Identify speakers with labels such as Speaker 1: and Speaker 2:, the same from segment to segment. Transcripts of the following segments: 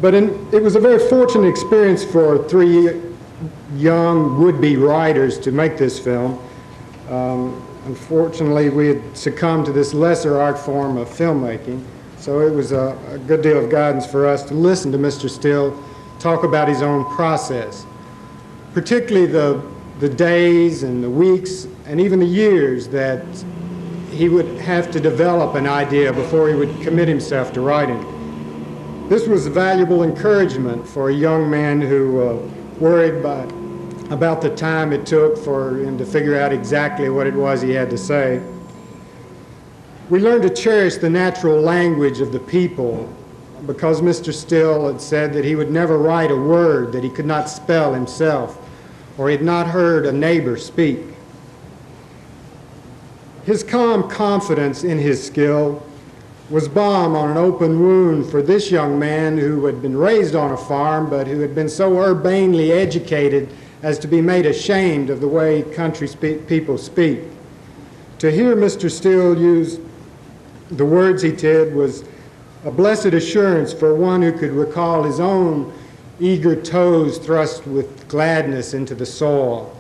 Speaker 1: But it was a very fortunate experience for three young would-be writers to make this film. Unfortunately, we had succumbed to this lesser art form of filmmaking, so it was a good deal of guidance for us to listen to Mr. Still talk about his own process, particularly the days and the weeks and even the years that he would have to develop an idea before he would commit himself to writing. This was valuable encouragement for a young man who worried about the time it took for him to figure out exactly what it was he had to say. We learned to cherish the natural language of the people because Mr. Still had said that he would never write a word that he could not spell himself or he had not heard a neighbor speak. His calm confidence in his skill was balm on an open wound for this young man who had been raised on a farm but who had been so urbanely educated as to be made ashamed of the way country people speak. To hear Mr. Still use the words he did was a blessed assurance for one who could recall his own eager toes thrust with gladness into the soil,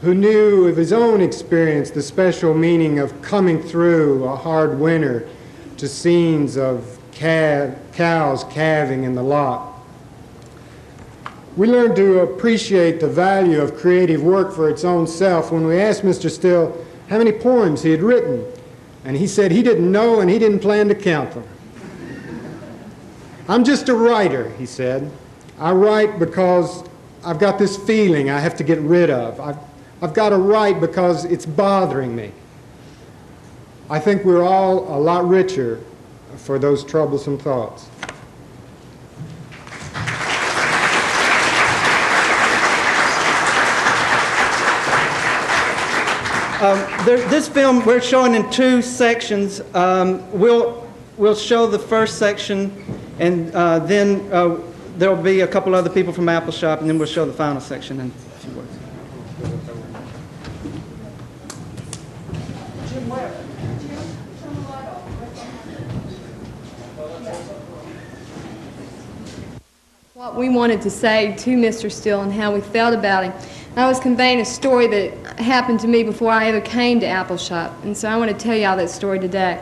Speaker 1: who knew of his own experience the special meaning of coming through a hard winter to scenes of cows calving in the lot. We learned to appreciate the value of creative work for its own self when we asked Mr. Still how many poems he had written, and he said he didn't know and he didn't plan to count them. I'm just a writer, he said. I write because I've got this feeling I have to get rid of. I've got to write because it's bothering me. I think we're all a lot richer for those troublesome thoughts.
Speaker 2: This film we're showing in two sections. We'll show the first section, and then there'll be a couple other people from Apple Shop, and then we'll show the final section in a few words.
Speaker 3: What we wanted to say to Mr. Still and how we felt about him. I was conveying a story that happened to me before I ever came to Apple Shop, and so I want to tell y'all that story today.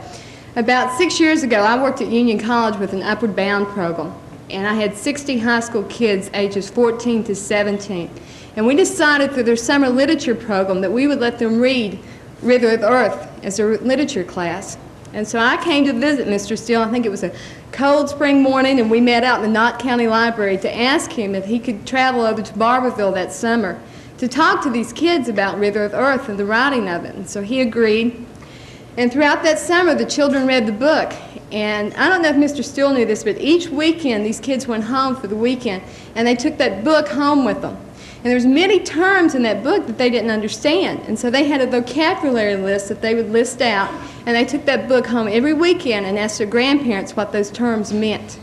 Speaker 3: About 6 years ago, I worked at Union College with an Upward Bound program, and I had 60 high school kids ages 14 to 17. And we decided through their summer literature program that we would let them read River of Earth as a literature class. And so I came to visit Mr. Still. I think it was a cold spring morning, and we met out in the Knott County Library to ask him if he could travel over to Barberville that summer to talk to these kids about River of Earth and the writing of it. And so he agreed. And throughout that summer, the children read the book. And I don't know if Mr. Still knew this, but each weekend, these kids went home for the weekend, and they took that book home with them. And there's many terms in that book that they didn't understand. And so they had a vocabulary list that they would list out, and they took that book home every weekend and asked their grandparents what those terms meant.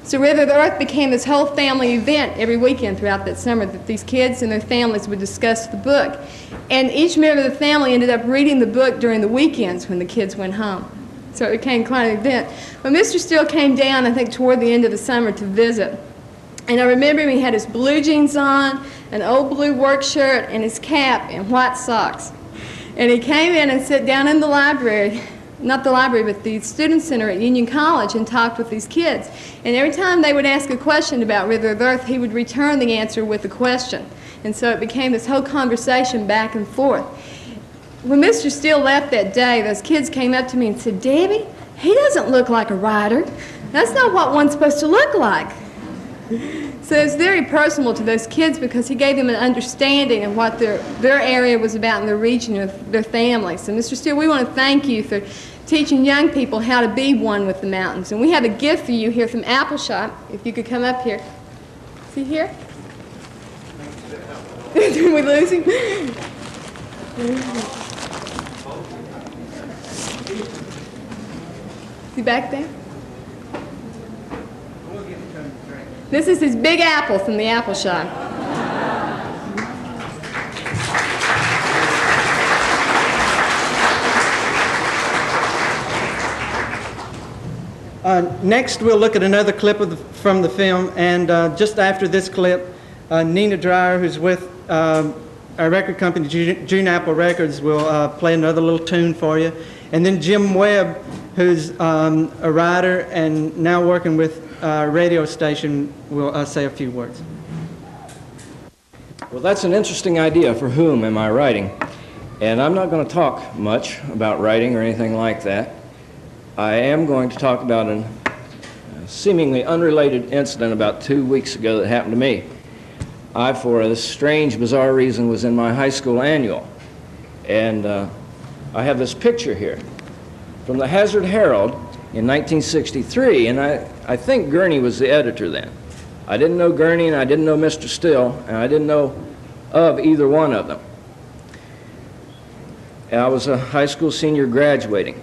Speaker 3: So River of the Earth became this whole family event every weekend throughout that summer that these kids and their families would discuss the book. And each member of the family ended up reading the book during the weekends when the kids went home. So it became quite an event. But Mr. Still came down, I think, toward the end of the summer to visit. And I remember him, he had his blue jeans on, an old blue work shirt, and his cap and white socks. And he came in and sat down in the library, not the library, but the student center at Union College, and talked with these kids. And every time they would ask a question about River of Earth, he would return the answer with a question. And so it became this whole conversation back and forth. When Mr. Still left that day, those kids came up to me and said, "Debbie, he doesn't look like a writer. That's not what one's supposed to look like." So it's very personal to those kids because he gave them an understanding of what their area was about in their region with their families. So Mr. Still, we want to thank you for teaching young people how to be one with the mountains. And we have a gift for you here from Apple Shop. If you could come up here. Is he here? Did we lose him? Is he back there? This is his big apple from the Apple Shop.
Speaker 2: Next, we'll look at another clip from the film, and just after this clip, Nina Dreyer, who's with our record company, June Apple Records, will play another little tune for you. And then Jim Webb, who's a writer and now working with a radio station, will say a few words.
Speaker 4: Well, that's an interesting idea. For whom am I writing? And I'm not going to talk much about writing or anything like that. I am going to talk about a seemingly unrelated incident about 2 weeks ago that happened to me. I, for a strange, bizarre reason, was in my high school annual. And I have this picture here from the Hazard Herald in 1963. And I think Gurney was the editor then. I didn't know Gurney, and I didn't know Mr. Still, and I didn't know of either one of them. And I was a high school senior graduating.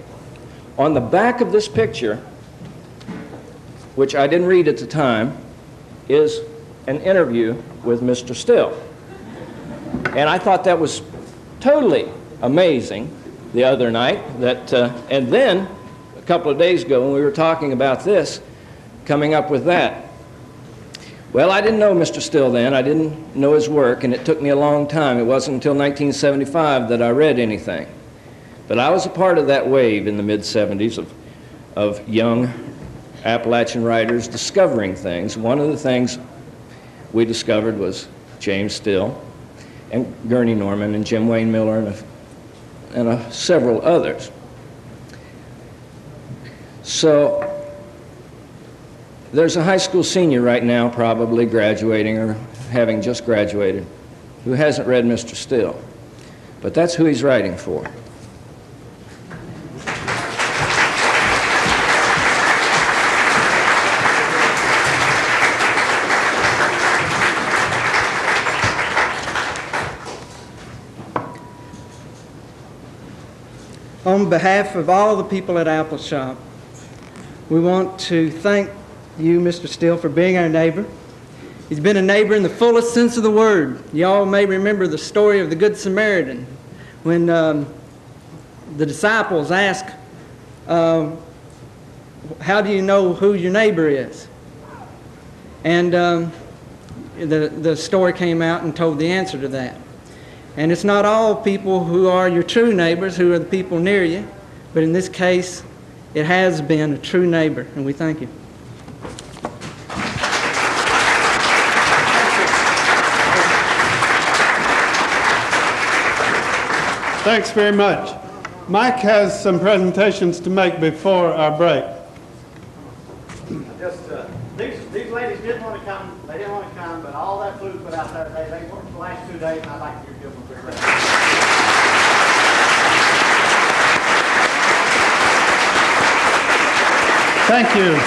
Speaker 4: On the back of this picture, which I didn't read at the time, is an interview with Mr. Still. And I thought that was totally amazing the other night. And then, a couple of days ago, when we were talking about this, coming up with that. Well, I didn't know Mr. Still then. I didn't know his work, and it took me a long time. It wasn't until 1975 that I read anything. But I was a part of that wave in the mid-'70s of young Appalachian writers discovering things. One of the things we discovered was James Still and Gurney Norman and Jim Wayne Miller and several others. So there's a high school senior right now probably graduating or having just graduated who hasn't read Mr. Still. But that's who he's writing for.
Speaker 2: On behalf of all the people at Apple Shop, we want to thank you, Mr. Still, for being our neighbor. He's been a neighbor in the fullest sense of the word. Y'all may remember the story of the Good Samaritan when the disciples asked, how do you know who your neighbor is? And the story came out and told the answer to that. And it's not all people who are your true neighbors who are the people near you, but in this case, it has been a true neighbor, and we thank you.
Speaker 5: Thanks very much. Mike has some presentations to make before our break.
Speaker 6: These ladies didn't want to come. They didn't want to come, but all that food put out there, they worked the last 2 days, and I'd like to give them a quick round.
Speaker 5: Thank you.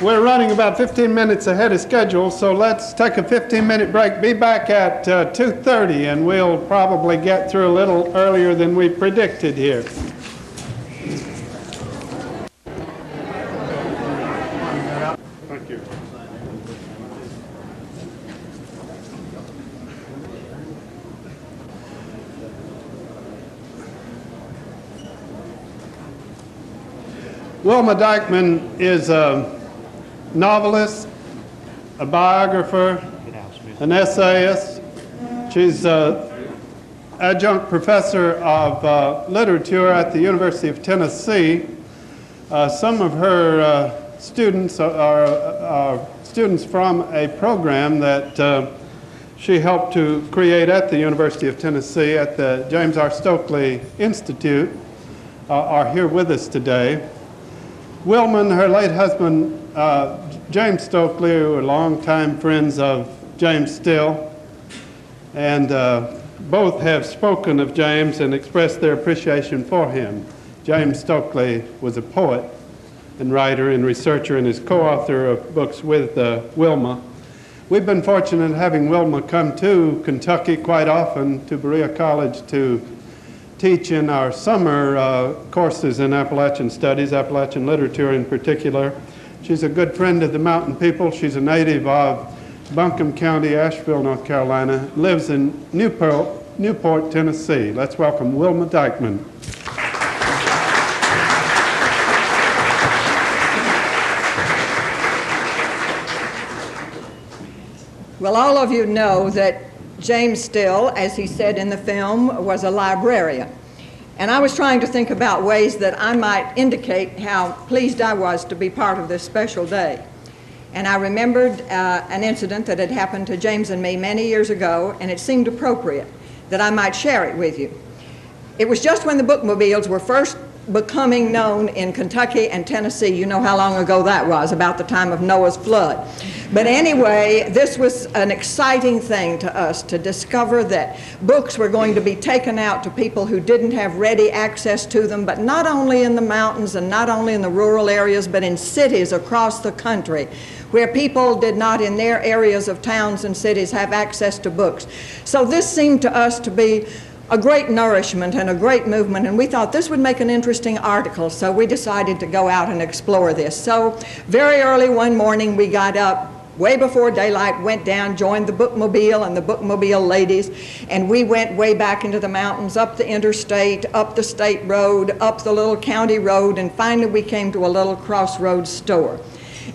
Speaker 5: We're running about 15 minutes ahead of schedule, so let's take a 15-minute break. Be back at 2:30, and we'll probably get through a little earlier than we predicted here. Thank you. Wilma Dykeman is a novelist, a biographer, an essayist. She's an adjunct professor of literature at the University of Tennessee. Some of her students are students from a program that she helped to create at the University of Tennessee at the James R. Stokely Institute, are here with us today. Wilma and her late husband, James Stokely, who are longtime friends of James Still, and both have spoken of James and expressed their appreciation for him. James Stokely was a poet and writer and researcher and is co-author of books with Wilma. We've been fortunate in having Wilma come to Kentucky quite often, to Berea College, to teach in our summer courses in Appalachian Studies, Appalachian literature in particular. She's a good friend of the mountain people. She's a native of Buncombe County, Asheville, North Carolina, lives in Newport, Tennessee. Let's welcome Wilma Dykeman.
Speaker 7: Well, all of you know that James Still, as he said in the film, was a librarian. And I was trying to think about ways that I might indicate how pleased I was to be part of this special day. And I remembered an incident that had happened to James and me many years ago, and it seemed appropriate that I might share it with you. It was just when the bookmobiles were first becoming known in Kentucky and Tennessee. You know how long ago that was, about the time of Noah's flood. But anyway, this was an exciting thing to us to discover that books were going to be taken out to people who didn't have ready access to them, but not only in the mountains and not only in the rural areas, but in cities across the country, where people did not in their areas of towns and cities have access to books. So this seemed to us to be a great nourishment and a great movement, and we thought this would make an interesting article, so we decided to go out and explore this. So very early one morning we got up, way before daylight, went down, joined the bookmobile and the bookmobile ladies, and we went way back into the mountains, up the interstate, up the state road, up the little county road, and finally we came to a little crossroads store.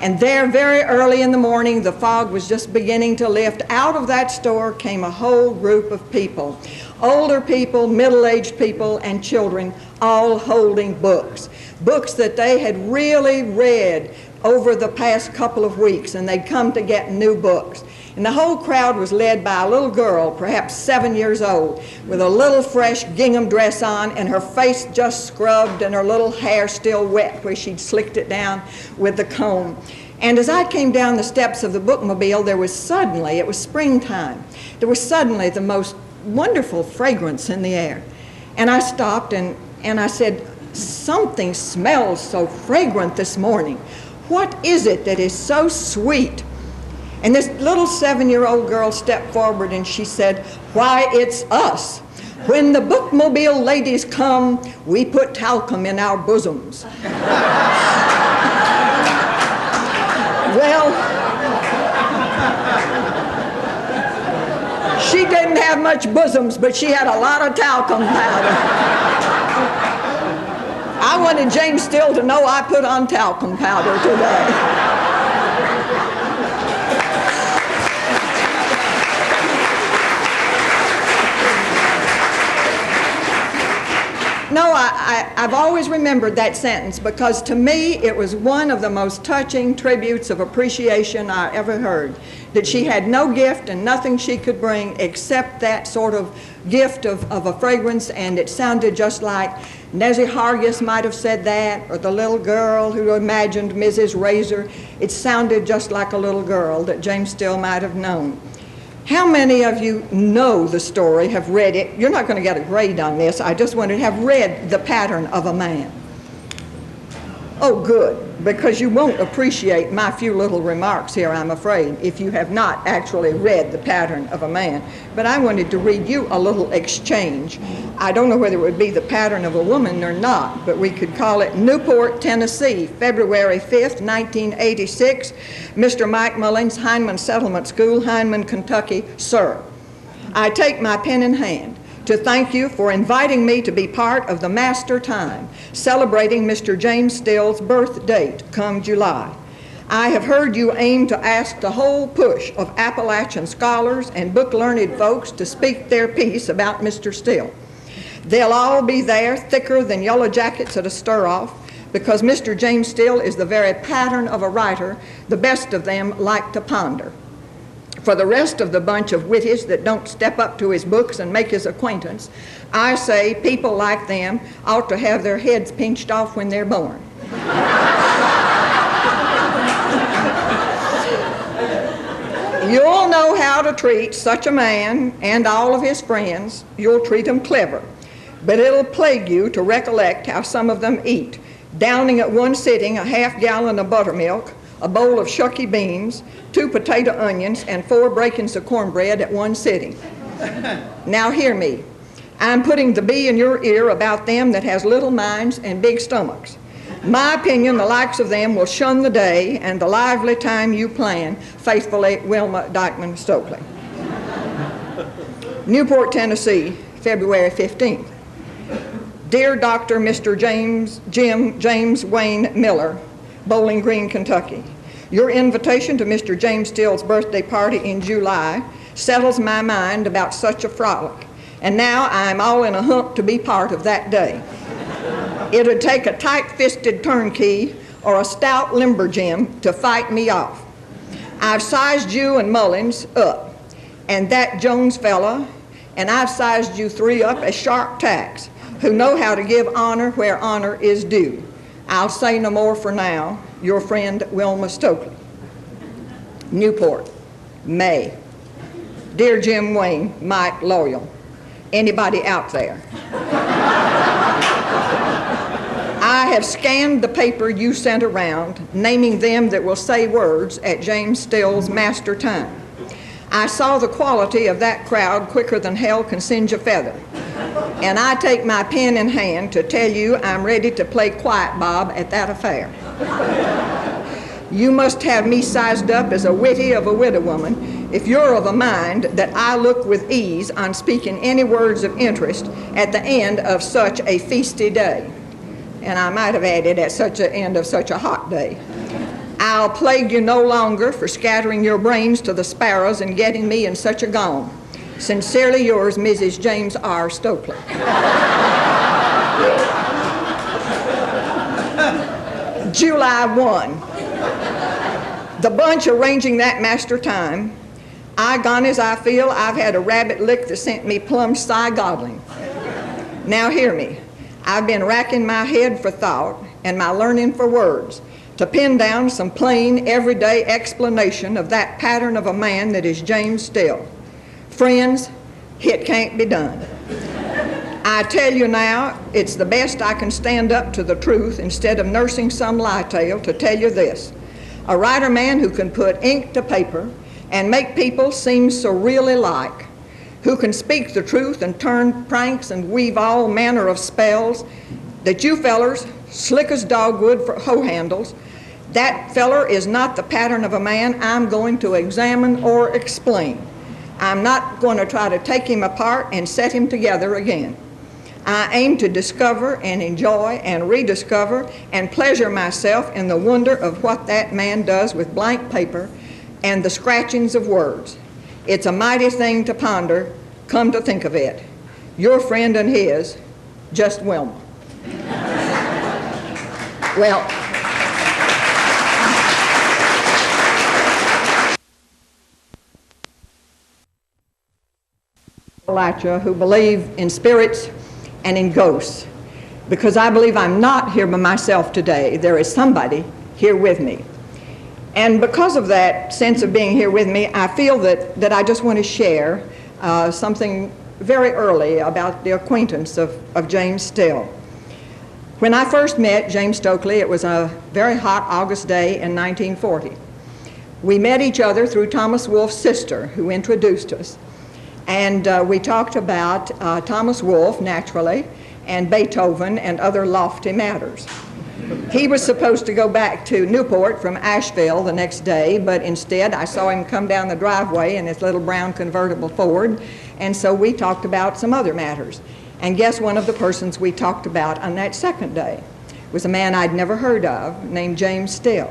Speaker 7: And there, very early in the morning, the fog was just beginning to lift. Out of that store came a whole group of people, older people, middle-aged people, and children, all holding books, books that they had really read over the past couple of weeks, and they'd come to get new books. And the whole crowd was led by a little girl, perhaps 7 years old, with a little fresh gingham dress on and her face just scrubbed and her little hair still wet where she'd slicked it down with the comb. And as I came down the steps of the bookmobile, there was suddenly, it was springtime, there was suddenly the most wonderful fragrance in the air. And I stopped and I said, "Something smells so fragrant this morning. What is it that is so sweet?" And this little 7-year-old girl stepped forward and she said, "Why, it's us. When the bookmobile ladies come, we put talcum in our bosoms." Well, she didn't have much bosoms, but she had a lot of talcum powder. I wanted James Still to know I put on talcum powder today. No, I've always remembered that sentence because to me it was one of the most touching tributes of appreciation I ever heard. That she had no gift and nothing she could bring except that sort of gift of a fragrance, and it sounded just like Nezzy Hargis might have said that, or the little girl who imagined Mrs. Razor. It sounded just like a little girl that James Still might have known. How many of you know the story, have read it? You're not going to get a grade on this. I just wanted to have read The Pattern of a Man. Oh, good, because you won't appreciate my few little remarks here, I'm afraid, if you have not actually read The Pattern of a Man. But I wanted to read you a little exchange. I don't know whether it would be the pattern of a woman or not, but we could call it Newport, Tennessee, February 5th, 1986. Mr. Mike Mullins, Hindman Settlement School, Hindman, Kentucky. Sir, I take my pen in hand to thank you for inviting me to be part of the Master Time, celebrating Mr. James Still's birth date come July. I have heard you aim to ask the whole push of Appalachian scholars and book-learned folks to speak their piece about Mr. Still. They'll all be there, thicker than yellow jackets at a stir-off, because Mr. James Still is the very pattern of a writer the best of them like to ponder. For the rest of the bunch of witties that don't step up to his books and make his acquaintance, I say people like them ought to have their heads pinched off when they're born. You'll know how to treat such a man and all of his friends. You'll treat them clever. But it'll plague you to recollect how some of them eat, downing at one sitting a half-gallon of buttermilk, a bowl of shucky beans, 2 potato onions, and 4 breakings of cornbread at one sitting. Now hear me. I'm putting the bee in your ear about them that has little minds and big stomachs. My opinion, the likes of them will shun the day and the lively time you plan. Faithfully, Wilma Dykeman Stokely. Newport, Tennessee, February 15th. Dear Dr. Mr. James Wayne Miller, Bowling Green, Kentucky. Your invitation to Mr. James Still's birthday party in July settles my mind about such a frolic, and now I'm all in a hump to be part of that day. It'd take a tight-fisted turnkey or a stout lumberjim to fight me off. I've sized you and Mullins up, and that Jones fella, and I've sized you three up as sharp tacks who know how to give honor where honor is due. I'll say no more for now. Your friend, Wilma Stokely. Newport, May. Dear Jim Wayne, Mike Loyal. Anybody out there? I have scanned the paper you sent around, naming them that will say words at James Still's master time. I saw the quality of that crowd quicker than hell can singe a feather. And I take my pen in hand to tell you I'm ready to play Quiet Bob at that affair. You must have me sized up as a witty of a widow woman if you're of a mind that I look with ease on speaking any words of interest at the end of such a feasty day. And I might have added at such an end of such a hot day. I'll plague you no longer for scattering your brains to the sparrows and getting me in such a gone. Sincerely yours, Mrs. James R. Stokely. July 1. The bunch arranging that master time, I gone as I feel, I've had a rabbit lick that sent me plumb sigh-goggling. Now hear me. I've been racking my head for thought and my learning for words to pin down some plain, everyday explanation of that pattern of a man that is James Still. Friends, it can't be done. I tell you now, it's the best I can stand up to the truth instead of nursing some lie tale to tell you this. A writer man who can put ink to paper and make people seem so really like, who can speak the truth and turn pranks and weave all manner of spells, that you fellers, slick as dogwood for hoe handles, that feller is not the pattern of a man I'm going to examine or explain. I'm not going to try to take him apart and set him together again. I aim to discover and enjoy and rediscover and pleasure myself in the wonder of what that man does with blank paper and the scratchings of words. It's a mighty thing to ponder, come to think of it. Your friend and his, just Wilma. Well, who believe in spirits and in ghosts, because I believe I'm not here by myself today. There is somebody here with me. And because of that sense of being here with me, I feel that I just want to share something very early about the acquaintance of James Still. When I first met James Stokely, it was a very hot August day in 1940. We met each other through Thomas Wolfe's sister, who introduced us. And we talked about Thomas Wolfe, naturally, and Beethoven and other lofty matters. He was supposed to go back to Newport from Asheville the next day, but instead I saw him come down the driveway in his little brown convertible Ford, and so we talked about some other matters. And guess one of the persons we talked about on that second day was a man I'd never heard of named James Still.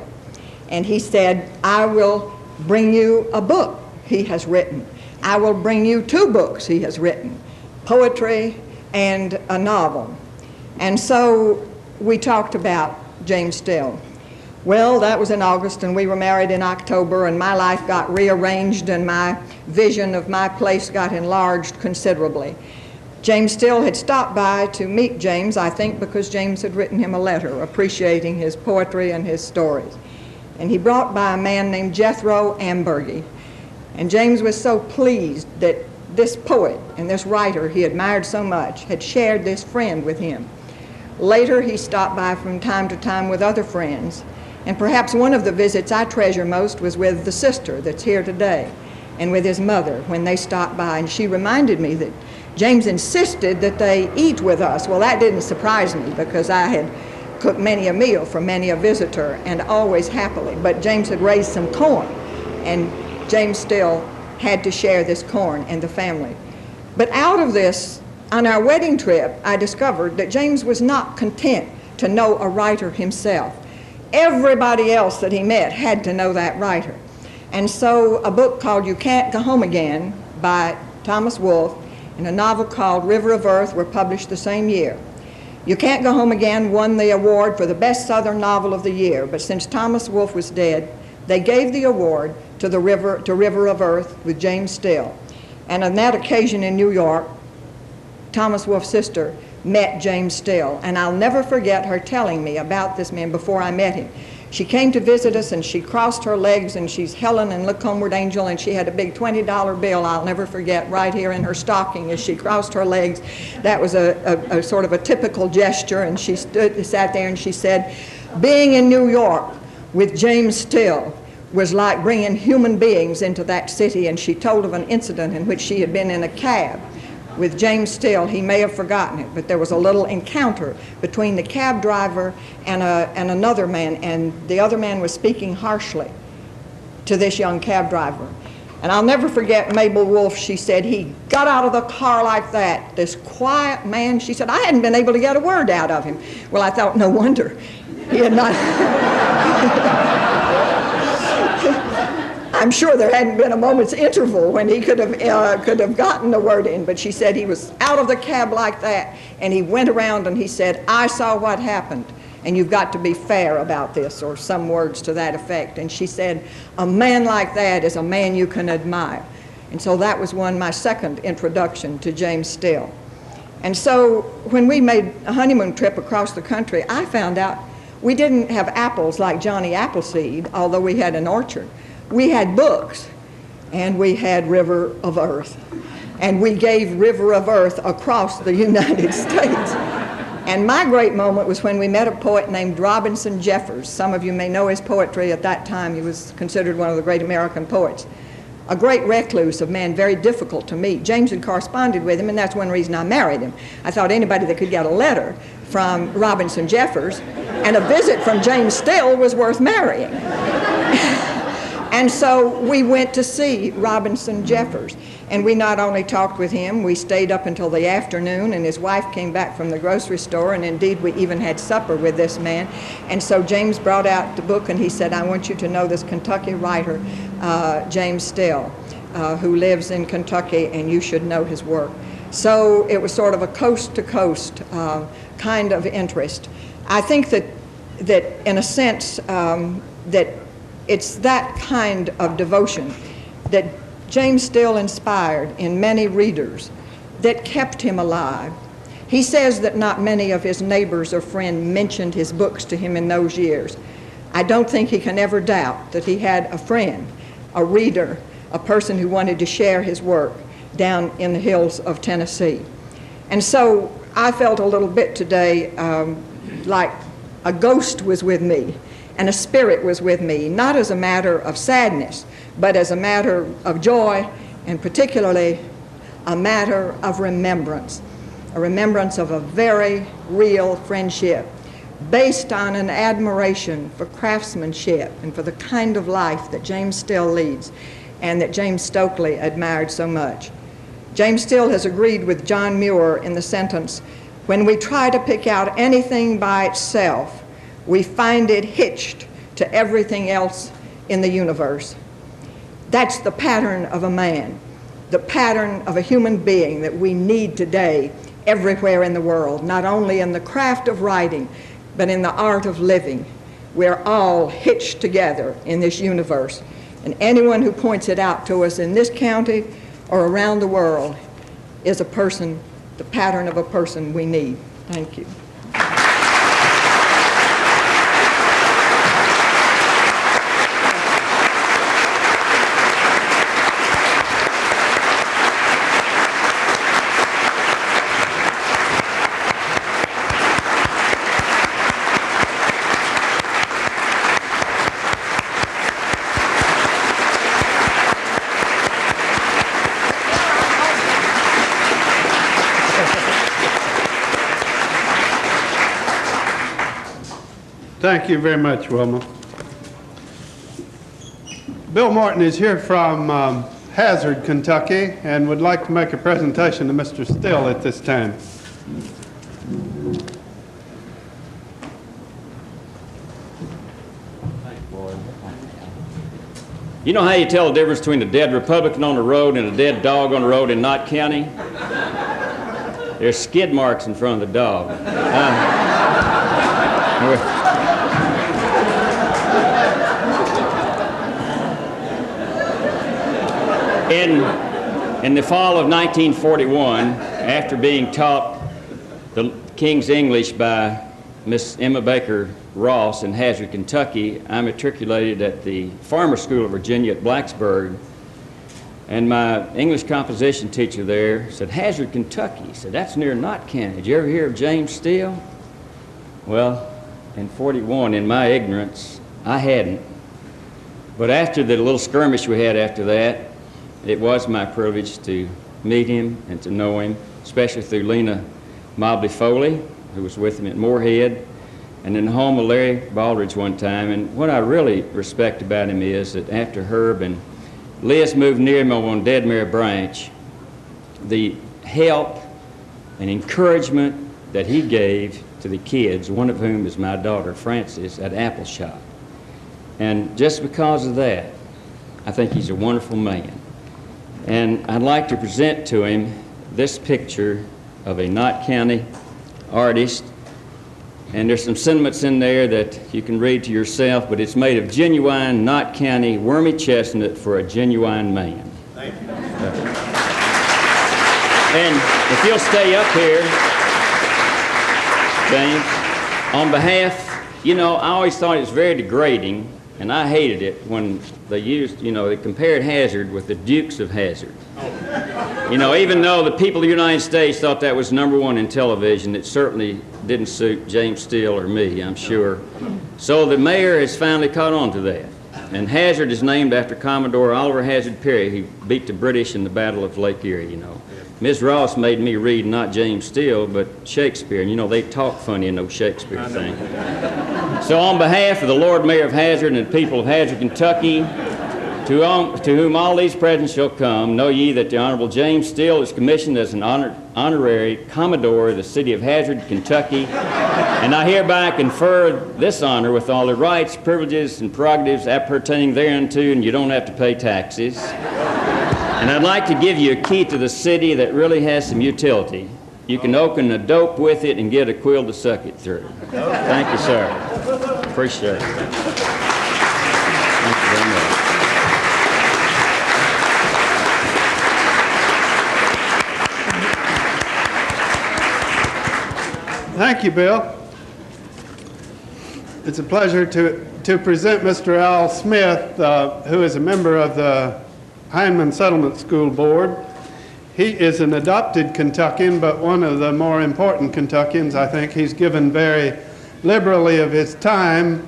Speaker 7: And he said, I will bring you a book he has written. I will bring you 2 books he has written, poetry and a novel. And so we talked about James Still. Well, that was in August, and we were married in October, and my life got rearranged, and my vision of my place got enlarged considerably. James Still had stopped by to meet James, I think because James had written him a letter appreciating his poetry and his stories. And he brought by a man named Jethro Ambergy. And James was so pleased that this poet and this writer he admired so much had shared this friend with him. Later, he stopped by from time to time with other friends, and perhaps one of the visits I treasure most was with the sister that's here today, and with his mother when they stopped by, and she reminded me that James insisted that they eat with us. Well, that didn't surprise me because I had cooked many a meal for many a visitor, and always happily, but James had raised some corn, and James Still had to share this corn and the family. But out of this, on our wedding trip, I discovered that James was not content to know a writer himself. everybody else that he met had to know that writer. And so a book called You Can't Go Home Again by Thomas Wolfe and a novel called River of Earth were published the same year. You Can't Go Home Again won the award for the best Southern novel of the year, but since Thomas Wolfe was dead, they gave the award to River of Earth with James Still. And on that occasion in New York, Thomas Wolfe's sister met James Still, and I'll never forget her telling me about this man before I met him. She came to visit us, and she crossed her legs, and she's Helen and Look Homeward Angel, and she had a big $20 bill, I'll never forget, right here in her stocking as she crossed her legs. That was a sort of a typical gesture, and she sat there and she said, being in New York with James Still was like bringing human beings into that city, and she told of an incident in which she had been in a cab with James Still. He may have forgotten it, but there was a little encounter between the cab driver and another man, and the other man was speaking harshly to this young cab driver. And I'll never forget Mabel Wolfe. She said, he got out of the car like that, this quiet man. She said, I hadn't been able to get a word out of him. Well, I thought, no wonder. He had not... I'm sure there hadn't been a moment's interval when he could have gotten a word in, but she said he was out of the cab like that, and he went around and he said, I saw what happened, and you've got to be fair about this, or some words to that effect. And she said, a man like that is a man you can admire. And so that was my second introduction to James Still. And so when we made a honeymoon trip across the country, I found out we didn't have apples like Johnny Appleseed, although we had an orchard. We had books, and we had River of Earth. And we gave River of Earth across the United States. And my great moment was when we met a poet named Robinson Jeffers. Some of you may know his poetry. At that time, he was considered one of the great American poets. A great recluse, a man very difficult to meet. James had corresponded with him, and that's one reason I married him. I thought anybody that could get a letter from Robinson Jeffers and a visit from James Still was worth marrying. And so we went to see Robinson Jeffers, and we not only talked with him, we stayed up until the afternoon, and his wife came back from the grocery store, and indeed we even had supper with this man. And so James brought out the book, and he said, I want you to know this Kentucky writer, James Still, who lives in Kentucky, and you should know his work. So it was sort of a coast-to-coast kind of interest. I think that in a sense, that it's that kind of devotion that James Still inspired in many readers that kept him alive. He says that not many of his neighbors or friends mentioned his books to him in those years. I don't think he can ever doubt that he had a friend, a reader, a person who wanted to share his work down in the hills of Tennessee. And so I felt a little bit today like a ghost was with me and a spirit was with me, not as a matter of sadness, but as a matter of joy, and particularly a matter of remembrance, a remembrance of a very real friendship based on an admiration for craftsmanship and for the kind of life that James Still leads and that James Stokely admired so much. James Still has agreed with John Muir in the sentence, when we try to pick out anything by itself, we find it hitched to everything else in the universe. That's the pattern of a man, the pattern of a human being that we need today everywhere in the world, not only in the craft of writing, but in the art of living. We're all hitched together in this universe. And anyone who points it out to us in this county or around the world is a person, the pattern of a person we need. Thank you.
Speaker 5: Thank you very much, Wilma. Bill Morton is here from Hazard, Kentucky, and would like to make a presentation to Mr. Still at this time.
Speaker 8: You know how you tell the difference between a dead Republican on the road and a dead dog on the road in Knott County? There's skid marks in front of the dog. In the fall of 1941, after being taught the King's English by Miss Emma Baker Ross in Hazard, Kentucky, I matriculated at the Farmer School of Virginia at Blacksburg. And my English composition teacher there said, Hazard, Kentucky. He said, that's near Knott County. Did you ever hear of James Steele? Well, in 41, in my ignorance, I hadn't. But after the little skirmish we had after that, it was my privilege to meet him and to know him, especially through Lena Mobley Foley, who was with him at Moorhead, and in the home of Larry Baldridge one time. And what I really respect about him is that after Herb and Liz moved near him on Dead Mare Branch, the help and encouragement that he gave to the kids, one of whom is my daughter, Frances, at Apple Shop. And just because of that, I think he's a wonderful man. And I'd like to present to him this picture of a Knott County artist. And there's some sentiments in there that you can read to yourself, but it's made of genuine Knott County wormy chestnut for a genuine man.
Speaker 6: Thank you.
Speaker 8: And if you'll stay up here, James, on behalf, you know, I always thought it was very degrading, and I hated it when they used, you know, they compared Hazard with the Dukes of Hazzard. You know, even though the people of the United States thought that was #1 in television, it certainly didn't suit James Steele or me, I'm sure. So the mayor has finally caught on to that. And Hazard is named after Commodore Oliver Hazard Perry, who beat the British in the Battle of Lake Erie, you know. Ms. Ross made me read not James Steele, but Shakespeare. And you know, they talk funny in those Shakespeare things. So on behalf of the Lord Mayor of Hazard and the people of Hazard, Kentucky, to whom all these presents shall come, know ye that the Honorable James Steele is commissioned as an honorary Commodore of the city of Hazard, Kentucky, and I hereby confer this honor with all the rights, privileges, and prerogatives appertaining thereunto, and you don't have to pay taxes. And I'd like to give you a key to the city that really has some utility. You can open a dope with it and get a quill to suck it through. Thank you, sir. Appreciate it. Thank you very much.
Speaker 5: Thank you, Bill. It's a pleasure to present Mr. Al Smith, who is a member of the Hindman Settlement School Board. He is an adopted Kentuckian, but one of the more important Kentuckians. I think he's given very liberally of his time,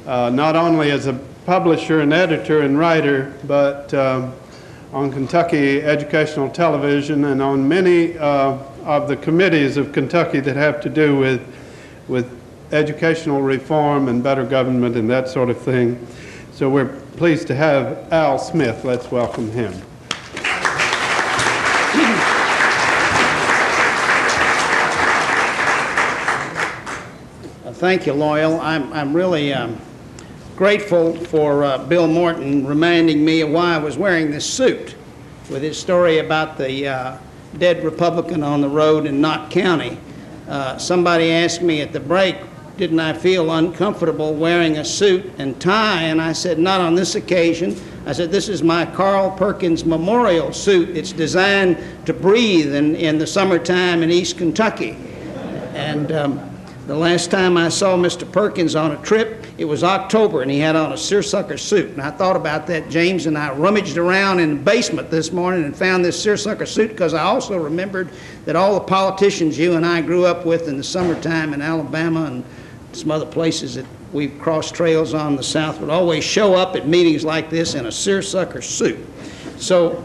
Speaker 5: not only as a publisher and editor and writer, but on Kentucky educational television and on many of the committees of Kentucky that have to do with educational reform and better government and that sort of thing. So we're pleased to have Al Smith. Let's welcome him.
Speaker 9: Thank you, Loyal. I'm really grateful for Bill Morton reminding me of why I was wearing this suit with his story about the dead Republican on the road in Knott County. Somebody asked me at the break, didn't I feel uncomfortable wearing a suit and tie? And I said, not on this occasion. I said, this is my Carl Perkins memorial suit. It's designed to breathe in the summertime in East Kentucky. And the last time I saw Mr. Perkins on a trip, it was October, and he had on a seersucker suit. And I thought about that, James, and I rummaged around in the basement this morning and found this seersucker suit because I also remembered that all the politicians you and I grew up with in the summertime in Alabama and some other places that we've crossed trails on the South would always show up at meetings like this in a seersucker suit. So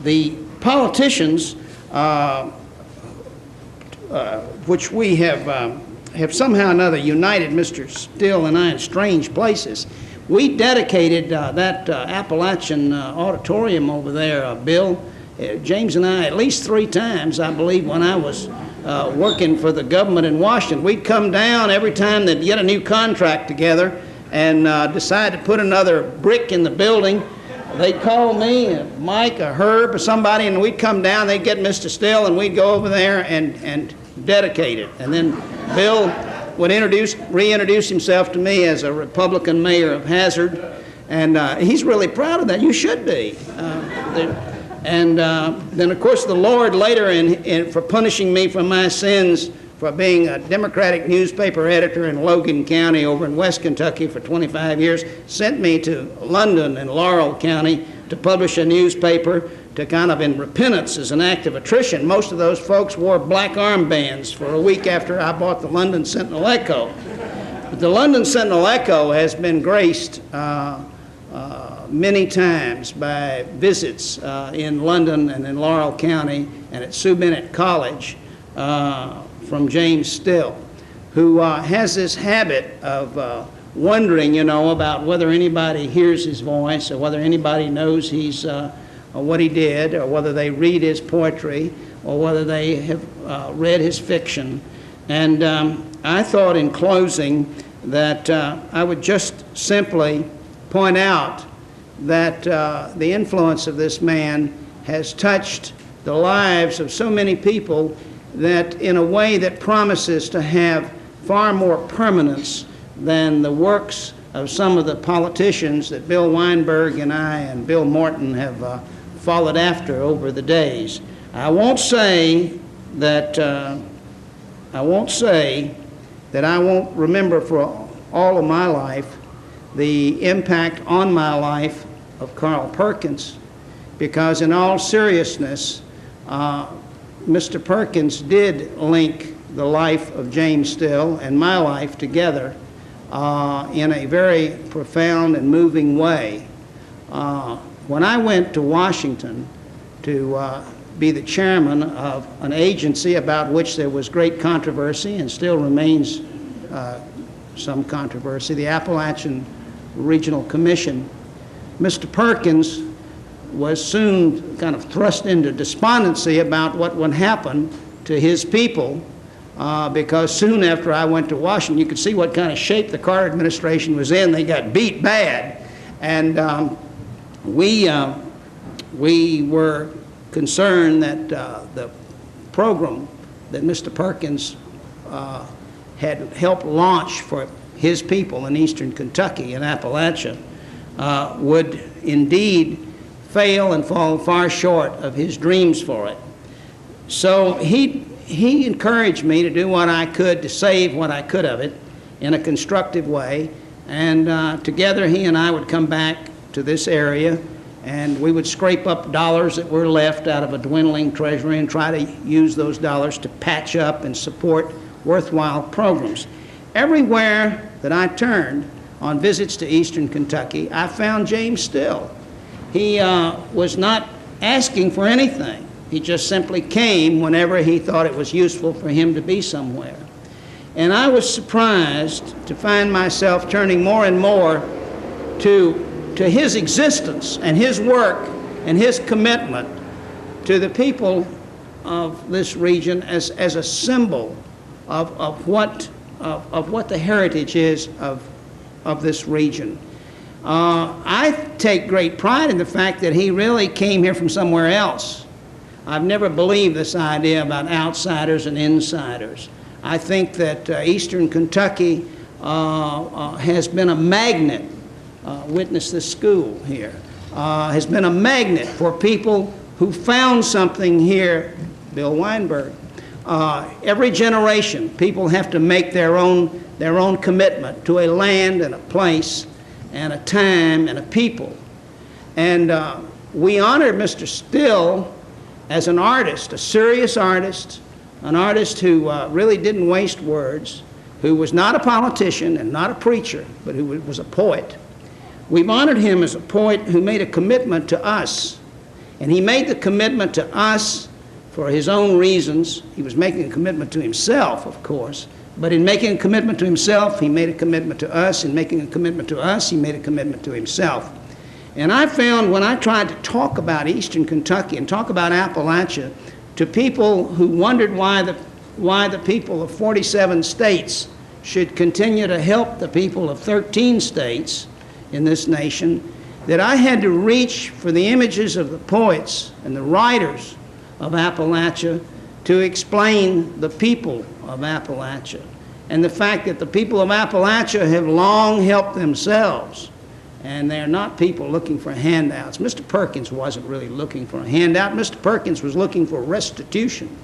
Speaker 9: the politicians, which we have somehow or another united Mr. Steele and I in strange places. We dedicated that Appalachian auditorium over there, Bill, James and I, at least 3 times, I believe, when I was working for the government in Washington. We'd come down every time they'd get a new contract together, and decide to put another brick in the building, they'd call me, Mike, or Herb, or somebody, and we'd come down, they'd get Mr. Still, and we'd go over there and dedicate it. And then Bill would reintroduce himself to me as a Republican mayor of Hazard, and he's really proud of that. You should be. Then, of course, the Lord later, for punishing me for my sins for being a Democratic newspaper editor in Logan County over in West Kentucky for 25 years, sent me to London and Laurel County to publish a newspaper to kind of in repentance as an act of attrition. Most of those folks wore black armbands for a week after I bought the London Sentinel Echo. But the London Sentinel Echo has been graced many times by visits in London and in Laurel County and at Sue Bennett College from James Still, who has this habit of wondering, about whether anybody hears his voice or whether anybody knows he's what he did, or whether they read his poetry, or whether they have read his fiction. And I thought in closing that I would just simply point out that the influence of this man has touched the lives of so many people that in a way that promises to have far more permanence than the works of some of the politicians that Bill Weinberg and I and Bill Morton have followed after over the days. I won't say that I won't remember for all of my life the impact on my life of Carl Perkins, because in all seriousness, Mr. Perkins did link the life of James Still and my life together in a very profound and moving way. When I went to Washington to be the chairman of an agency about which there was great controversy and still remains some controversy, the Appalachian Regional Commission, Mr. Perkins was soon kind of thrust into despondency about what would happen to his people because soon after I went to Washington, you could see what kind of shape the Carter administration was in. They got beat bad. And we were concerned that the program that Mr. Perkins had helped launch for his people in eastern Kentucky and Appalachia would indeed fail and fall far short of his dreams for it. So he encouraged me to do what I could to save what I could of it in a constructive way, and together he and I would come back to this area and we would scrape up dollars that were left out of a dwindling treasury and try to use those dollars to patch up and support worthwhile programs. Everywhere that I turned on visits to eastern Kentucky, I found James Still. He was not asking for anything. He just simply came whenever he thought it was useful for him to be somewhere. And I was surprised to find myself turning more and more to his existence and his work and his commitment to the people of this region as a symbol of what the heritage is of this region. I take great pride in the fact that he really came here from somewhere else. I've never believed this idea about outsiders and insiders. I think that eastern Kentucky has been a magnet, witness this school here, has been a magnet for people who found something here. Bill Weinberg. Every generation, people have to make their own commitment to a land and a place and a time and a people. And we honored Mr. Still as an artist, a serious artist, an artist who really didn't waste words, who was not a politician and not a preacher, but who was a poet. We've honored him as a poet who made a commitment to us. And he made the commitment to us for his own reasons. He was making a commitment to himself, of course, but in making a commitment to himself, he made a commitment to us. In making a commitment to us, he made a commitment to himself. And I found when I tried to talk about eastern Kentucky and talk about Appalachia to people who wondered why the people of 47 states should continue to help the people of 13 states in this nation, that I had to reach for the images of the poets and the writers of Appalachia to explain the people of Appalachia, and the fact that the people of Appalachia have long helped themselves, and they're not people looking for handouts. Mr. Perkins wasn't really looking for a handout. Mr. Perkins was looking for restitution.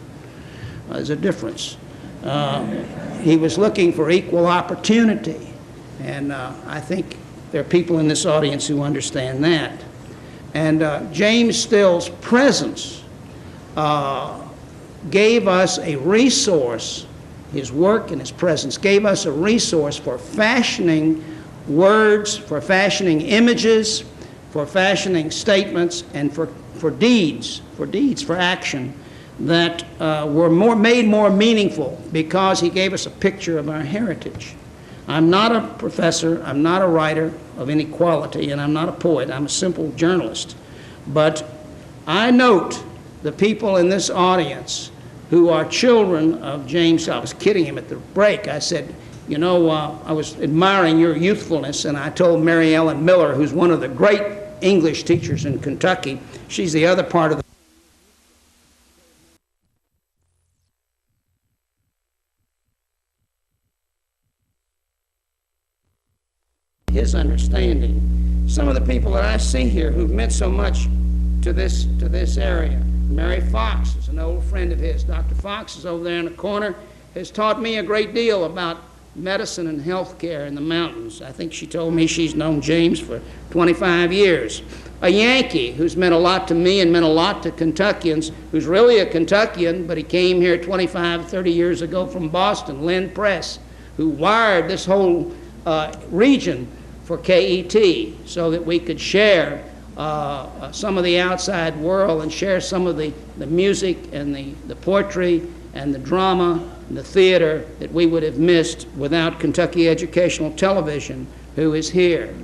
Speaker 9: There's a difference. He was looking for equal opportunity, and I think there are people in this audience who understand that. And James Still's presence gave us a resource. His work and his presence gave us a resource for fashioning words, for fashioning images, for fashioning statements, and for deeds, for action that were made more meaningful because he gave us a picture of our heritage. I'm not a professor, I'm not a writer of any quality, and I'm not a poet, I'm a simple journalist. But I note the people in this audience who are children of James. I was kidding him at the break. I said, you know, I was admiring your youthfulness, and I told Mary Ellen Miller, who's one of the great English teachers in Kentucky, she's the other part of the his understanding. Some of the people that I see here who've meant so much to this area. Mary Fox is an old friend of his. Dr. Fox is over there in the corner, has taught me a great deal about medicine and health care in the mountains. I think she told me she's known James for 25 years. A Yankee who's meant a lot to me and meant a lot to Kentuckians, who's really a Kentuckian, but he came here 25, 30 years ago from Boston, Lynn Press, who wired this whole region for KET so that we could share some of the outside world and share some of the music and the poetry and the drama and the theater that we would have missed without Kentucky Educational Television, who is here.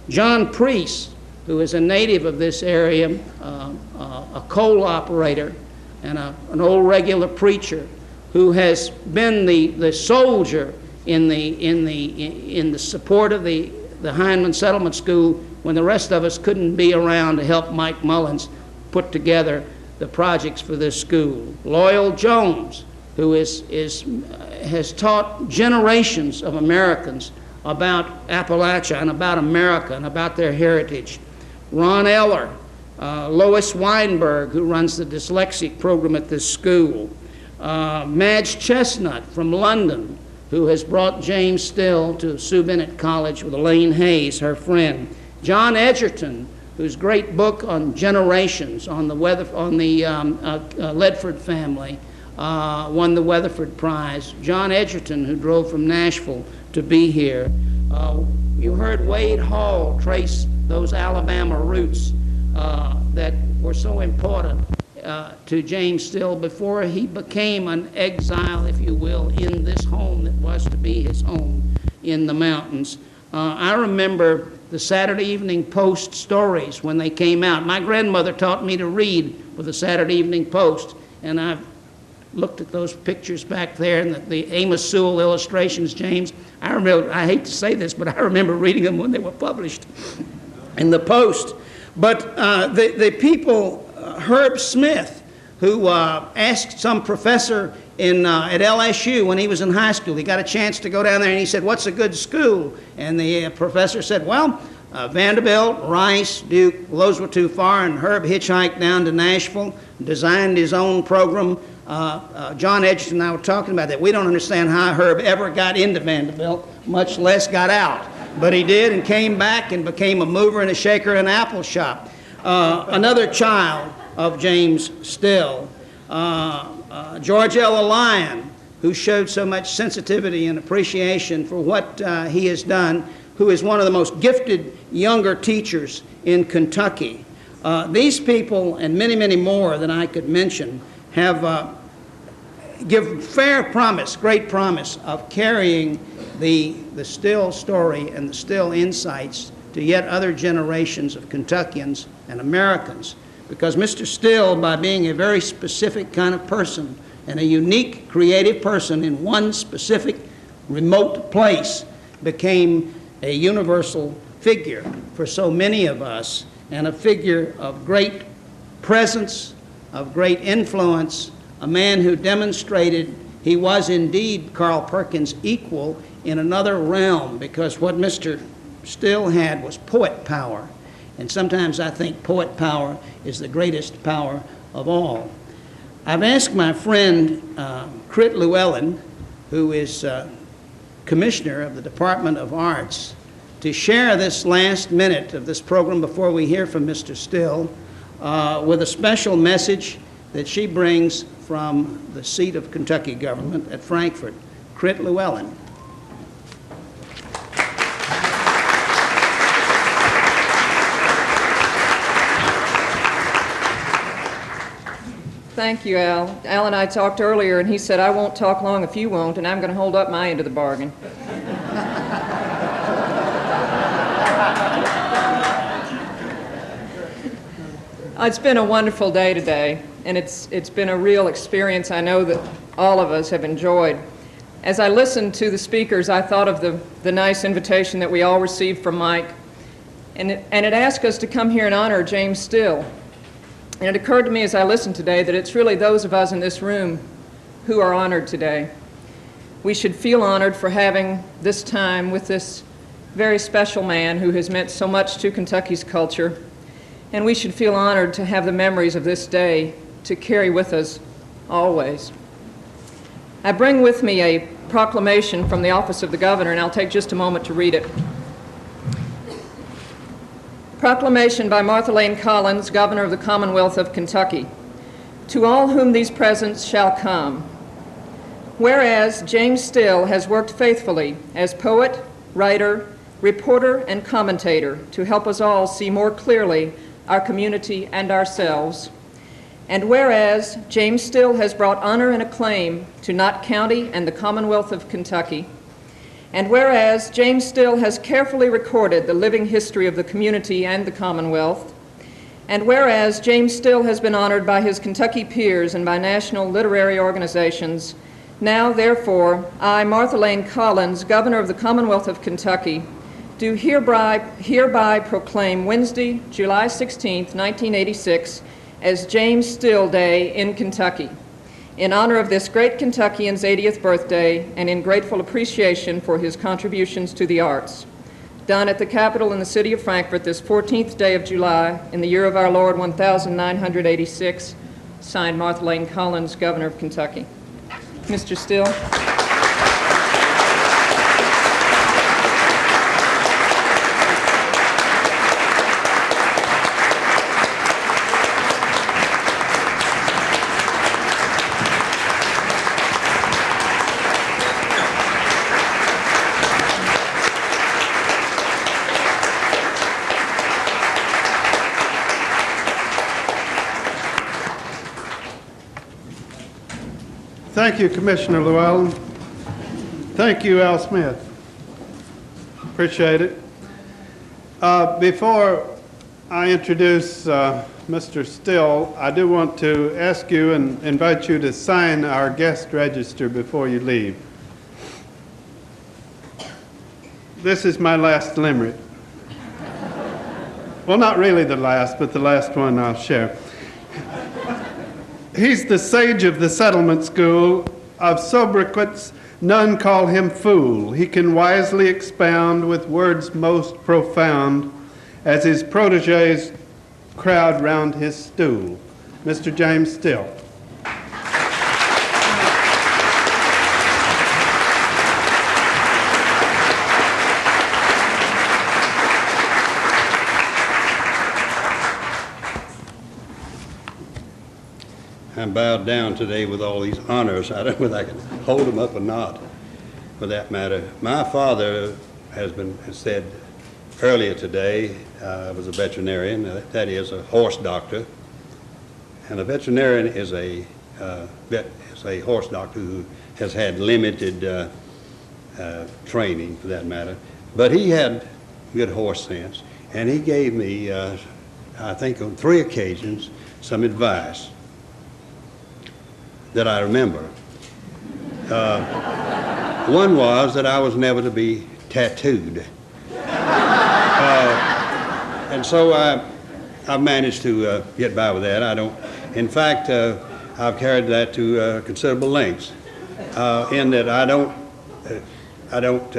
Speaker 9: John Priest, who is a native of this area, a coal operator and an old regular preacher, who has been the soldier in the support of the Hindman Settlement School when the rest of us couldn't be around to help Mike Mullins put together the projects for this school. Loyal Jones, who has taught generations of Americans about Appalachia and about America and about their heritage. Ron Eller, Lois Weinberg, who runs the dyslexic program at this school. Madge Chestnut from London, who has brought James Still to Sue Bennett College with Elaine Hayes, her friend. John Edgerton, whose great book on generations on the Ledford family won the Weatherford Prize. John Edgerton, who drove from Nashville to be here. You heard Wade Hall trace those Alabama roots that were so important to James Still before he became an exile, if you will, in this home that was to be his home in the mountains. I remember the Saturday Evening Post stories when they came out. My grandmother taught me to read with the Saturday Evening Post, and I've looked at those pictures back there and the Amos Sewell illustrations, James. I remember, I hate to say this, but I remember reading them when they were published in the Post. But the people, Herb Smith, who asked some professor at LSU when he was in high school. He got a chance to go down there and he said, "What's a good school?" And the professor said, "Well, Vanderbilt, Rice, Duke, well, those were too far." And Herb hitchhiked down to Nashville, designed his own program. John Edgerton and I were talking about that. We don't understand how Herb ever got into Vanderbilt, much less got out. But he did and came back and became a mover and a shaker in an apple shop. Another child of James Still, George Ella Lyon, who showed so much sensitivity and appreciation for what he has done, who is one of the most gifted younger teachers in Kentucky. These people and many, many more that I could mention have give fair promise, great promise of carrying the Still story and the Still insights to yet other generations of Kentuckians and Americans. Because Mr. Still, by being a very specific kind of person and a unique, creative person in one specific remote place became a universal figure for so many of us, and a figure of great presence, of great influence, a man who demonstrated he was indeed Carl Perkins' equal in another realm, because what Mr. Still had was poet power. And sometimes I think poet power is the greatest power of all. I've asked my friend Crit Llewellyn, who is Commissioner of the Department of Arts, to share this last minute of this program before we hear from Mr. Still with a special message that she brings from the seat of Kentucky government at Frankfort. Crit Llewellyn.
Speaker 7: Thank you, Al. Al and I talked earlier, and he said, I won't talk long if you won't, and I'm going to hold up my end of the bargain. It's been a wonderful day today, and it's been a real experience I know that all of us have enjoyed. As I listened to the speakers, I thought of the nice invitation that we all received from Mike, and it asked us to come here and honor James Still. And it occurred to me as I listened today that it's really those of us in this room who are honored today. We should feel honored for having this time with this very special man who has meant so much to Kentucky's culture. And we should feel honored to have the memories of this day to carry with us always. I bring with me a proclamation from the office of the governor, and I'll take just a moment to read it. Proclamation by Martha Layne Collins, Governor of the Commonwealth of Kentucky. To all whom these presents shall come. Whereas James Still has worked faithfully as poet, writer, reporter, and commentator to help us all see more clearly our community and ourselves. And whereas James Still has brought honor and acclaim to Knott County and the Commonwealth of Kentucky. And whereas James Still has carefully recorded the living history of the community and the Commonwealth, and whereas James Still has been honored by his Kentucky peers and by national literary organizations, now, therefore, I, Martha Layne Collins, Governor of the Commonwealth of Kentucky, do hereby proclaim Wednesday, July 16, 1986, as James Still Day in Kentucky, in honor of this great Kentuckian's 80th birthday and in grateful appreciation for his contributions to the arts. Done at the Capitol in the city of Frankfort this 14th day of July in the year of our Lord 1986, signed Martha Layne Collins, Governor of Kentucky. Mr. Still.
Speaker 5: Thank you, Commissioner Llewellyn. Thank you, Al Smith. Appreciate it. Before I introduce Mr. Still, I do want to ask you and invite you to sign our guest register before you leave. This is my last limerick. Well, not really the last, but the last one I'll share. He's the sage of the settlement school. Of sobriquets, none call him fool. He can wisely expound with words most profound as his protégés crowd round his stool. Mr. James Still.
Speaker 10: I'm bowed down today with all these honors. I don't know whether I can hold them up or not, for that matter. My father has said earlier today, was a veterinarian, that is a horse doctor. And a veterinarian is a horse doctor who has had limited training, for that matter. But he had good horse sense, and he gave me, I think on 3 occasions, some advice that I remember. One was that I was never to be tattooed. And so I've managed to get by with that. In fact, I've carried that to considerable lengths in that I don't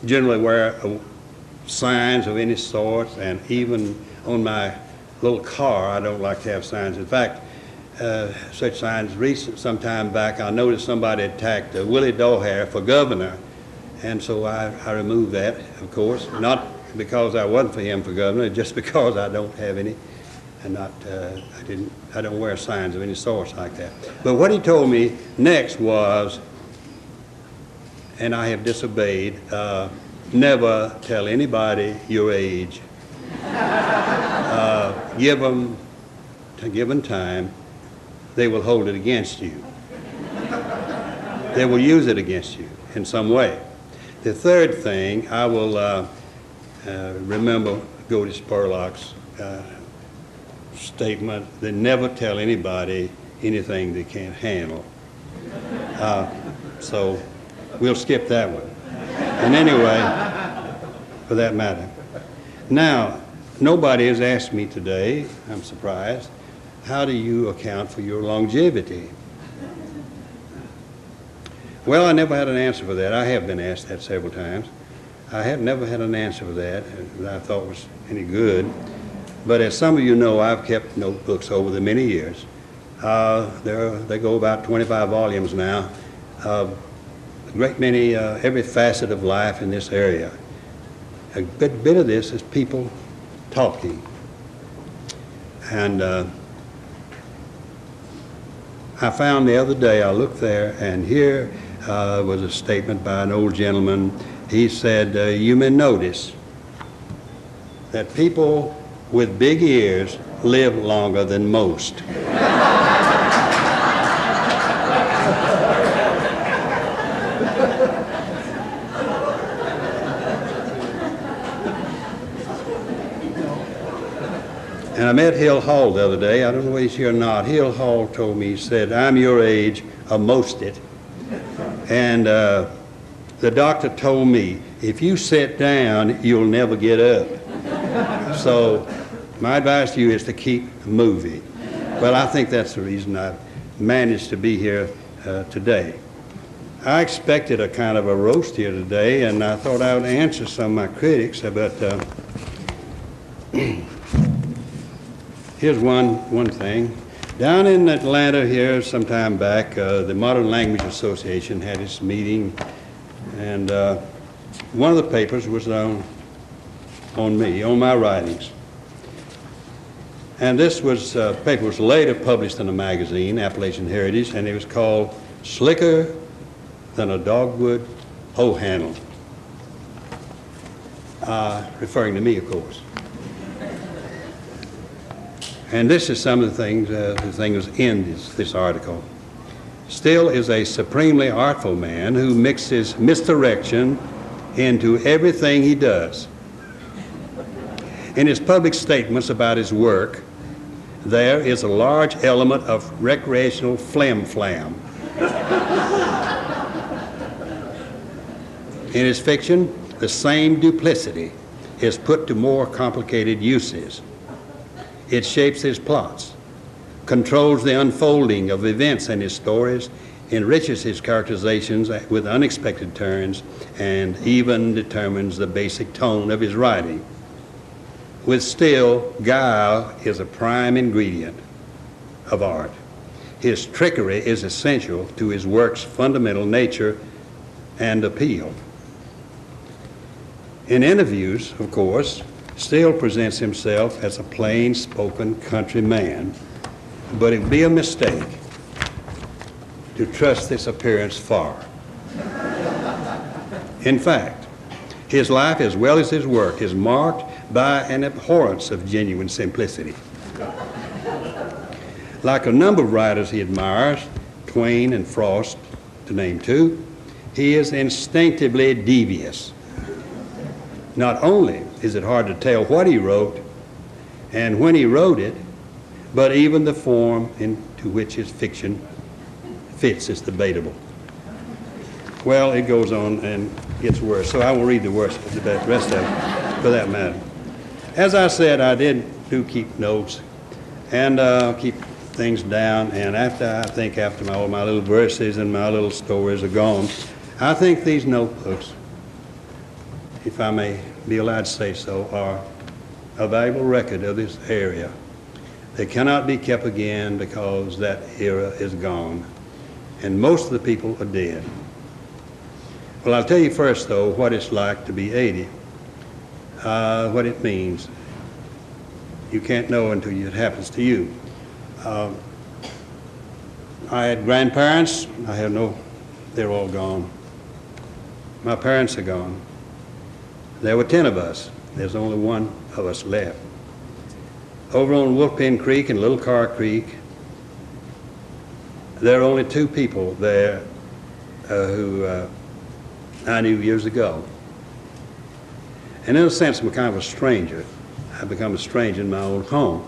Speaker 10: generally wear signs of any sort, and even on my little car, I don't like to have signs. In fact, such signs some time back, I noticed somebody attacked Willie Dawhare for governor, and so I removed that, of course, not because I wasn't for him for governor, just because I don't have any, and I don't wear signs of any sort like that. But what he told me next was, and I have disobeyed, never tell anybody your age. Given time, they will hold it against you. They will use it against you in some way. The third thing, I will remember Goldie Spurlock's statement that never tell anybody anything they can't handle. So we'll skip that one. And anyway, for that matter. Now, nobody has asked me today, I'm surprised, how do you account for your longevity? Well, I never had an answer for that. I have been asked that several times. I have never had an answer for that I thought was any good. But as some of you know, I've kept notebooks over the many years. They go about 25 volumes now. A great many, every facet of life in this area. A good bit of this is people talking. And I found the other day, I looked there, and here was a statement by an old gentleman. He said, you may notice that people with big ears live longer than most. And I met Hill Hall the other day. I don't know whether he's here or not. Hill Hall told me, he said, I'm your age, most it. And the doctor told me, if you sit down, you'll never get up. So my advice to you is to keep moving. Well, I think that's the reason I've managed to be here today. I expected a kind of a roast here today, and I thought I would answer some of my critics, but here's one thing. Down in Atlanta here some time back, the Modern Language Association had its meeting, and one of the papers was on me, on my writings. And this paper was later published in a magazine, Appalachian Heritage, and it was called Slicker Than a Dogwood Hoe Handle, referring to me, of course. And this is some of the things was in this article. Still is a supremely artful man who mixes misdirection into everything he does. In his public statements about his work, there is a large element of recreational flim-flam. In his fiction, the same duplicity is put to more complicated uses. It shapes his plots, controls the unfolding of events in his stories, enriches his characterizations with unexpected turns, and even determines the basic tone of his writing. With Still, guile is a prime ingredient of art. His trickery is essential to his work's fundamental nature and appeal. In interviews, of course, Still presents himself as a plain-spoken country man, but it would be a mistake to trust this appearance far. In fact, his life as well as his work is marked by an abhorrence of genuine simplicity. Like a number of writers he admires, Twain and Frost, to name two, he is instinctively devious. Not only is it hard to tell what he wrote and when he wrote it, but even the form into which his fiction fits is debatable. Well, it goes on and gets worse, so I will read the rest of it, for that matter. As I said, I do keep notes and keep things down, and after all my little verses and my little stories are gone, I think these notebooks, if I may be allowed to say so, are a valuable record of this area. They cannot be kept again because that era is gone, and most of the people are dead. Well, I'll tell you first, though, what it's like to be 80, what it means. You can't know until it happens to you. I had grandparents. They're all gone. My parents are gone. There were 10 of us. There's only one of us left. Over on Wolfpen Creek and Little Car Creek, there are only 2 people there who I knew years ago. And in a sense, I'm kind of a stranger. I've become a stranger in my own home.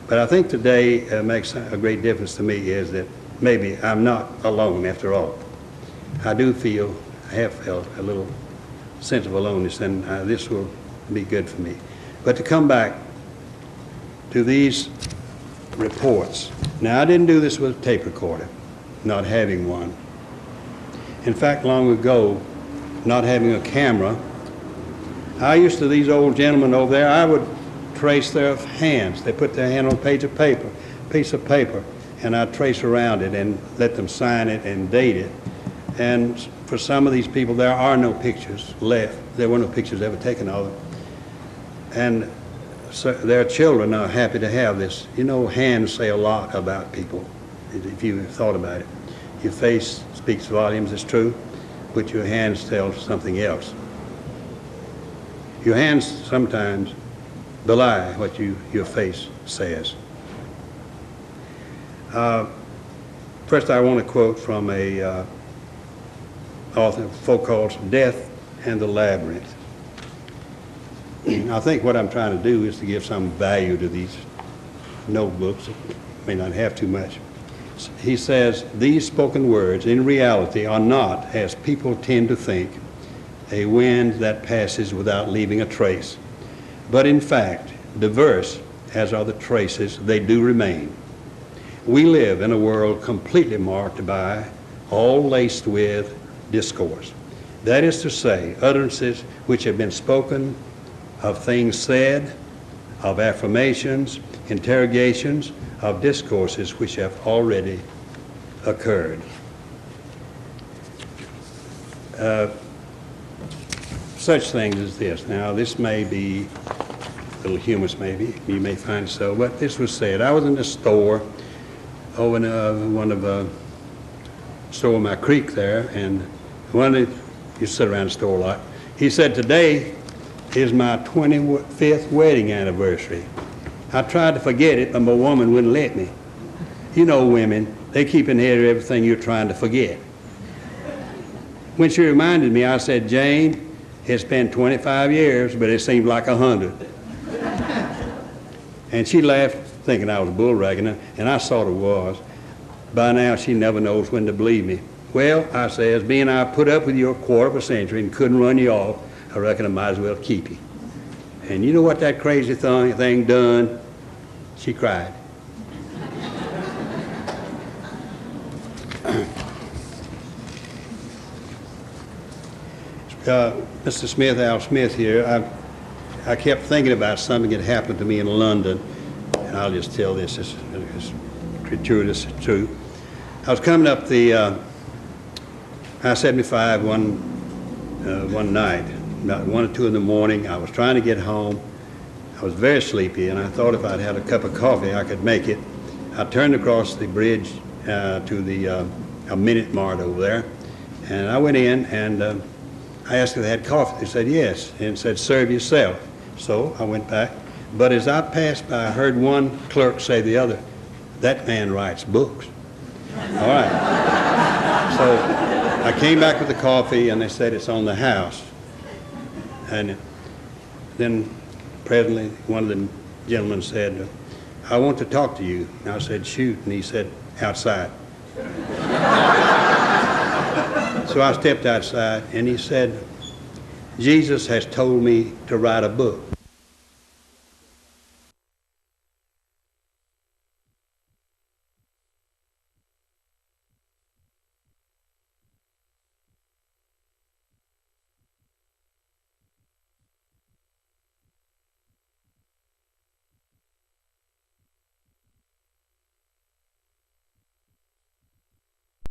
Speaker 10: But I think today makes a great difference to me is that maybe I'm not alone after all. I have felt a little sense of aloneness, and this will be good for me. But to come back to these reports. Now, I didn't do this with a tape recorder, not having one. In fact, long ago, not having a camera, I used to, these old gentlemen over there, I would trace their hands. They put their hand on a piece of paper, and I'd trace around it and let them sign it and date it. And for some of these people, there are no pictures left. There were no pictures ever taken of them. And so their children are happy to have this. You know, hands say a lot about people, if you've thought about it. Your face speaks volumes, it's true, but your hands tell something else. Your hands sometimes belie what your face says. First, I want to quote from a author, a folk called Death and the Labyrinth. I think what I'm trying to do is to give some value to these notebooks. It may not have too much. He says, these spoken words in reality are not, as people tend to think, a wind that passes without leaving a trace, but in fact, diverse as are the traces, they do remain. We live in a world completely marked by, all laced with, discourse. That is to say, utterances which have been spoken, of things said, of affirmations, interrogations, of discourses which have already occurred. Such things as this. Now, this may be a little humorous, maybe. You may find it so, but this was said. I was in the store over in one of the store on my creek there, and one of you sit around the store a lot. He said, today is my 25th wedding anniversary. I tried to forget it, but my woman wouldn't let me. You know women, they keep in head of everything you're trying to forget. When she reminded me, I said, Jane, it's been 25 years, but it seemed like 100. And she laughed, thinking I was bull ragging her, and I sort of was. By now, she never knows when to believe me. Well, I says, being I put up with you a quarter of a century and couldn't run you off, I reckon I might as well keep you. And you know what that crazy thing done? She cried. Mr. Smith, Al Smith here, I kept thinking about something that happened to me in London, and I'll just tell this, it's gratuitous, it's true. I was coming up the I-75 one night, about 1 or 2 in the morning. I was trying to get home. I was very sleepy, and I thought if I'd had a cup of coffee, I could make it. I turned across the bridge to the a Minute Mart over there, and I went in, and I asked if they had coffee. They said yes, and said, serve yourself. So I went back. But as I passed by, I heard one clerk say to the other, that man writes books. All right. So I came back with the coffee, and they said it's on the house. And then presently, one of the gentlemen said, I want to talk to you. And I said, shoot. And he said, outside. So So I stepped outside, and he said, Jesus has told me to write a book.